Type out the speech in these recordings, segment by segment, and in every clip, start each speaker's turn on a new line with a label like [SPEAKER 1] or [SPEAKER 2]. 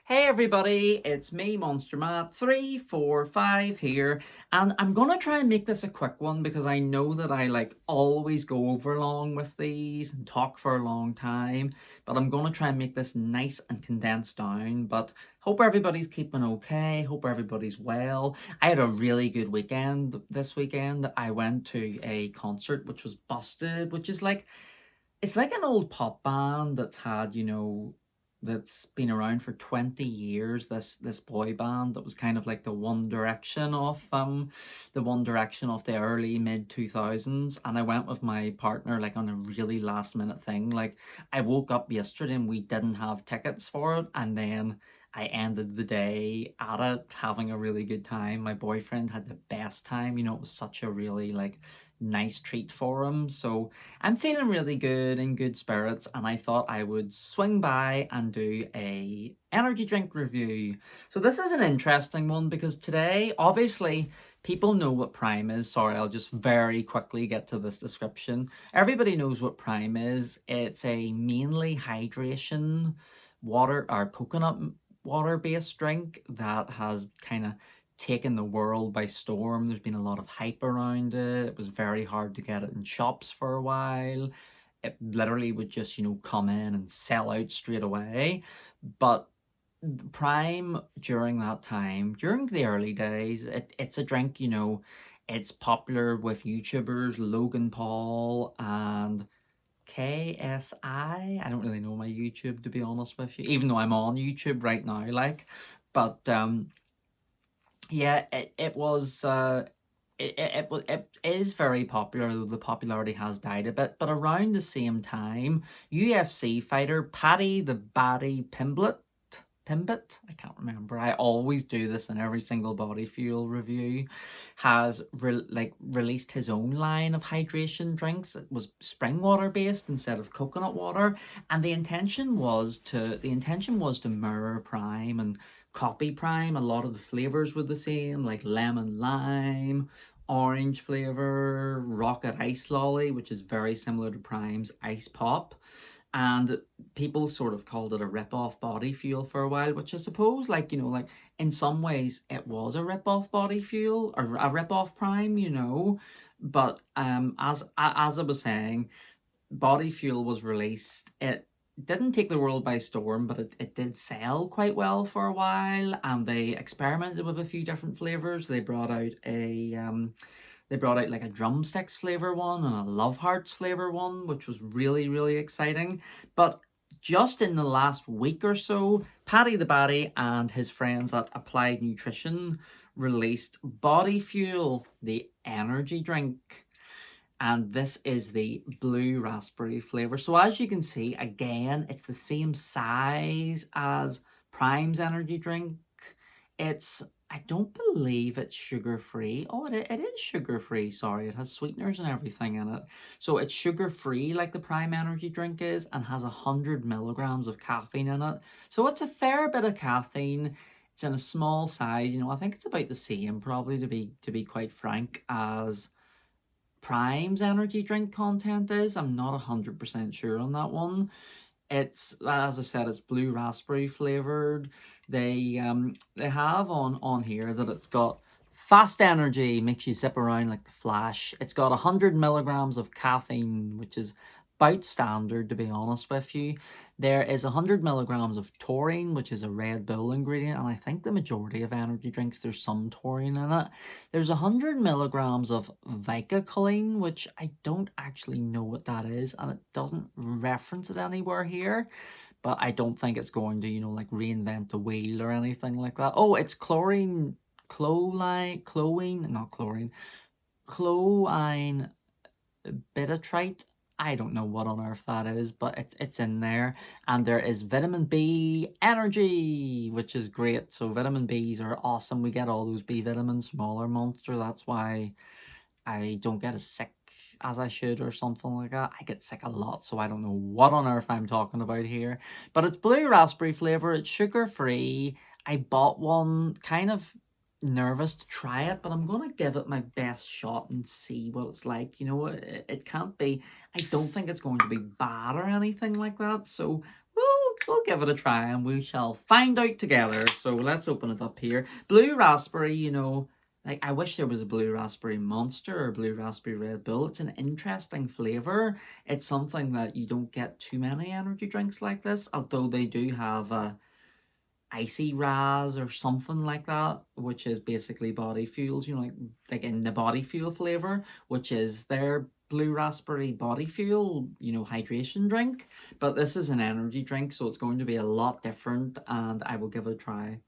[SPEAKER 1] Hey everybody, it's me, Monster Matt, 345 here, and I'm gonna try and make this a quick one because I know that I always go over long with these and talk for a long time, but I'm gonna try and make this nice and condensed down. But hope everybody's keeping okay, hope everybody's well. I had a really good weekend this weekend. I went to a concert which was Busted, which is it's like an old pop band that's been around for 20 years. This boy band that was kind of like the One Direction of the early mid 2000s. And I went with my partner like on a really last minute thing. Like I woke up yesterday and we didn't have tickets for it, and then I ended the day at it having a really good time. My boyfriend had the best time. It was such a really nice treat for him. So I'm feeling really good, in good spirits, and I thought I would swing by and do a energy drink review. So this is an interesting one because today, obviously, people know what Prime is. Sorry, I'll just very quickly get to this description. Everybody knows what Prime is. It's a mainly hydration water or coconut water based drink that has kind of taken the world by storm. There's been a lot of hype around it. It was very hard to get it in shops for a while. It literally would just, come in and sell out straight away. But Prime during that time, during the early days, it's a drink, it's popular with YouTubers, Logan Paul and KSI. I don't really know my YouTube, to be honest with you, even though I'm on YouTube right now, but yeah, it was it is very popular, though the popularity has died a bit. But around the same time, UFC fighter Paddy the Baddy Pimblett, I can't remember. I always do this in every single body fuel review. Has released his own line of hydration drinks. It was spring water based instead of coconut water, and the intention was to mirror Prime and copy Prime. A lot of the flavors were the same, like lemon lime, orange flavor, rocket ice lolly, which is very similar to Prime's ice pop. And people sort of called it a rip-off body fuel for a while, which I suppose, in some ways it was a rip-off body fuel or a rip-off Prime, But as I was saying, body fuel was released. It didn't take the world by storm, but it did sell quite well for a while, and they experimented with a few different flavors. They brought out like a drumsticks flavor one and a love hearts flavor one, which was really, really exciting. But just in the last week or so, Paddy the Baddy and his friends at Applied Nutrition released Body Fuel, the energy drink. And this is the blue raspberry flavor. So as you can see, again, it's the same size as Prime's energy drink. I don't believe it's sugar-free. Oh, it is sugar-free, sorry. It has sweeteners and everything in it. So it's sugar-free like the Prime energy drink is, and has 100 milligrams of caffeine in it. So it's a fair bit of caffeine. It's in a small size. I think it's about the same, probably, to be quite frank, as Prime's energy drink content is. I'm not 100% sure on that one. It's, as I said, it's blue raspberry flavored. They have on here that it's got fast energy, makes you zip around like the Flash. It's got 100 milligrams of caffeine, which is about standard, to be honest with you. There is 100 milligrams of taurine, which is a Red Bull ingredient, and I think the majority of energy drinks, there's some taurine in it. There's 100 milligrams of Vicacholine, which I don't actually know what that is, and it doesn't reference it anywhere here. But I don't think it's going to, reinvent the wheel or anything like that. Oh, it's chlorine betatrite. I don't know what on earth that is, but it's in there. And there is vitamin B energy, which is great. So vitamin Bs are awesome. We get all those B vitamins from all our Monster. That's why I don't get as sick as I should or something like that. I get sick a lot, so I don't know what on earth I'm talking about here. But it's blue raspberry flavor. It's sugar-free. I bought one kind of nervous to try it, but I'm gonna give it my best shot and see what it's like. It can't be, I don't think it's going to be bad or anything like that, so we'll we'll give it a try and we shall find out together. So let's open it up here. Blue raspberry, you know, like I wish there was a blue raspberry Monster or blue raspberry Red Bull. It's an interesting flavor. It's something that you don't get too many energy drinks like this, although they do have a icy raz or something like that, which is basically body fuels, you know, like in the body fuel flavor, which is their blue raspberry body fuel, you know, hydration drink. But this is an energy drink, so it's going to be a lot different, and I will give it a try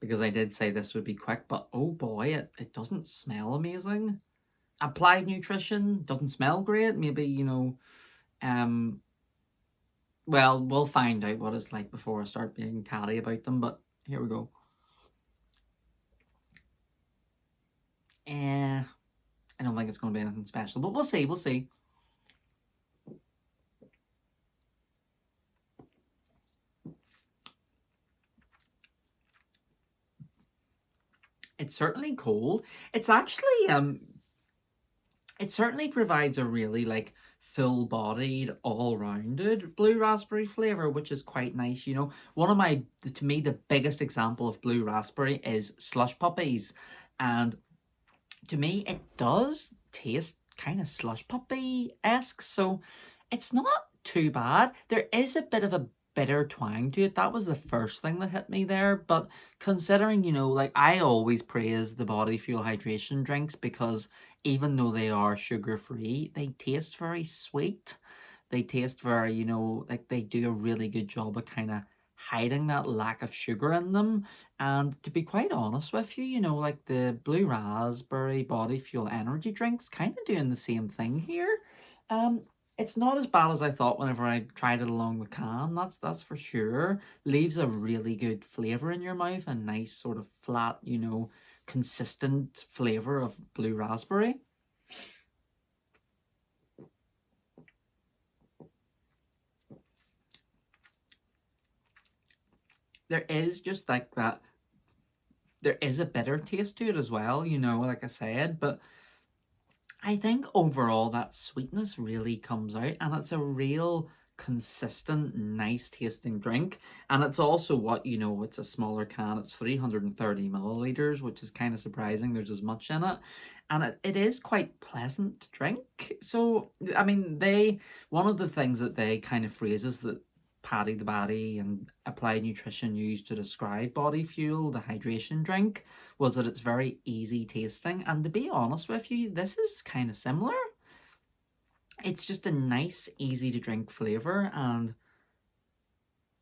[SPEAKER 1] because I did say this would be quick, but oh boy, it doesn't smell amazing. Applied Nutrition doesn't smell great. Maybe, you know, well, we'll find out what it's like before I start being catty about them, but here we go. I don't think it's going to be anything special, but we'll see, we'll see. It's certainly cold. It's actually it certainly provides a really like full-bodied, all-rounded blue raspberry flavor, which is quite nice. You know, one of my, to me, the biggest example of blue raspberry is Slush Puppies, and to me, it does taste kind of Slush Puppy-esque, so it's not too bad. There is a bit of a bitter twang to it. That was the first thing that hit me there, but considering, you know, like I always praise the Body Fuel hydration drinks because even though they are sugar-free, they taste very sweet. They taste very, you know, like they do a really good job of kind of hiding that lack of sugar in them. And to be quite honest with you, you know, like the blue raspberry body fuel energy drinks kind of doing the same thing here. It's not as bad as I thought whenever I tried it along the can, that's for sure. Leaves a really good flavor in your mouth, a nice sort of flat, you know, consistent flavor of blue raspberry. There is just like that, there is a bitter taste to it as well, you know, like I said, but I think overall that sweetness really comes out, and it's a real consistent, nice tasting drink. And it's also what, you know, it's a smaller can, it's 330 milliliters, which is kind of surprising there's as much in it. And it is quite pleasant to drink. So, I mean, one of the things that they kind of phrases that Paddy the Baddy and Applied Nutrition used to describe Body Fuel, the hydration drink, was that it's very easy tasting. And to be honest with you, this is kind of similar. It's just a nice, easy to drink flavor, and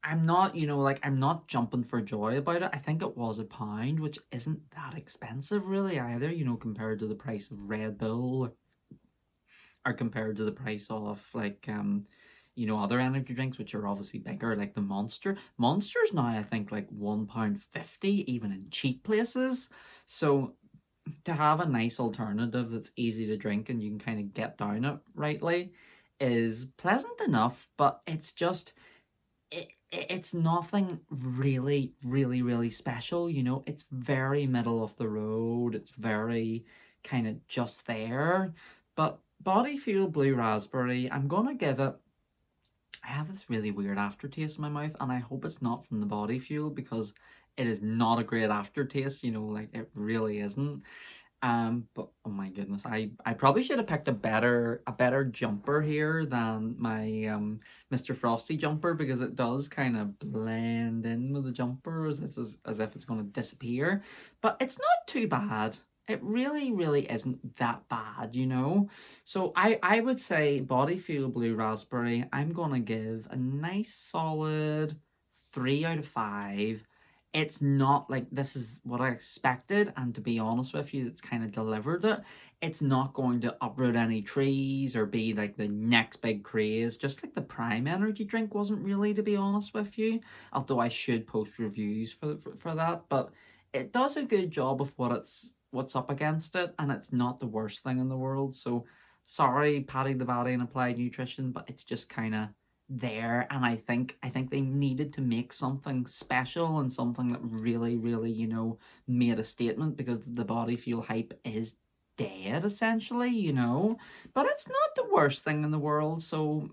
[SPEAKER 1] I'm not, you know, like I'm not jumping for joy about it. I think it was £1, which isn't that expensive really either, you know, compared to the price of Red Bull or compared to the price of like you know, other energy drinks which are obviously bigger, like the Monster. Monster's now I think like £1.50 even in cheap places. So to have a nice alternative that's easy to drink and you can kind of get down it rightly is pleasant enough, but it's just it's nothing really special, you know. It's very middle of the road, it's very kind of just there. But Body Fuel Blue Raspberry, I'm gonna give it, I have this really weird aftertaste in my mouth, and I hope it's not from the Body Fuel because it is not a great aftertaste, you know, like it really isn't. But oh my goodness, I probably should have picked a better jumper here than my Mr. Frosty jumper, because it does kind of blend in with the jumper as if it's going to disappear. But it's not too bad. It really isn't that bad, you know. So I would say Body Fuel Blue Raspberry, I'm gonna give a nice solid 3 out of 5. It's not like this is what I expected, and to be honest with you, it's kind of delivered it. It's not going to uproot any trees or be like the next big craze, just like the Prime energy drink wasn't really, to be honest with you. Although I should post reviews for that, but it does a good job of what's up against it, and it's not the worst thing in the world. So sorry, Paddy the Baddy and Applied Nutrition, but it's just kind of there, and I think they needed to make something special and something that really, you know, made a statement, because the Body Fuel hype is dead essentially, you know. But it's not the worst thing in the world, so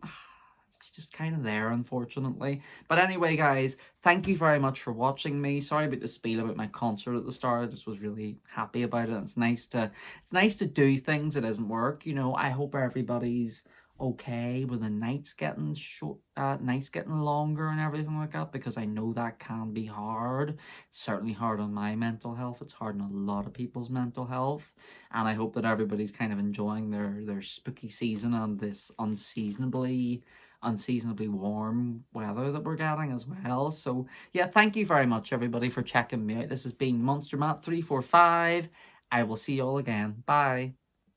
[SPEAKER 1] just kind of there, unfortunately. But anyway, guys, thank you very much for watching me. Sorry about the spiel about my concert at the start. I just was really happy about it. It's nice to do things that isn't work. You know, I hope everybody's okay with the nights getting short, nights getting longer and everything like that, because I know that can be hard. It's certainly hard on my mental health. It's hard on a lot of people's mental health, and I hope that everybody's kind of enjoying their spooky season and this unseasonably warm weather that we're getting as well. So yeah, thank you very much everybody for checking me out. This has been Monster Matt 345. I will see you all again. Bye.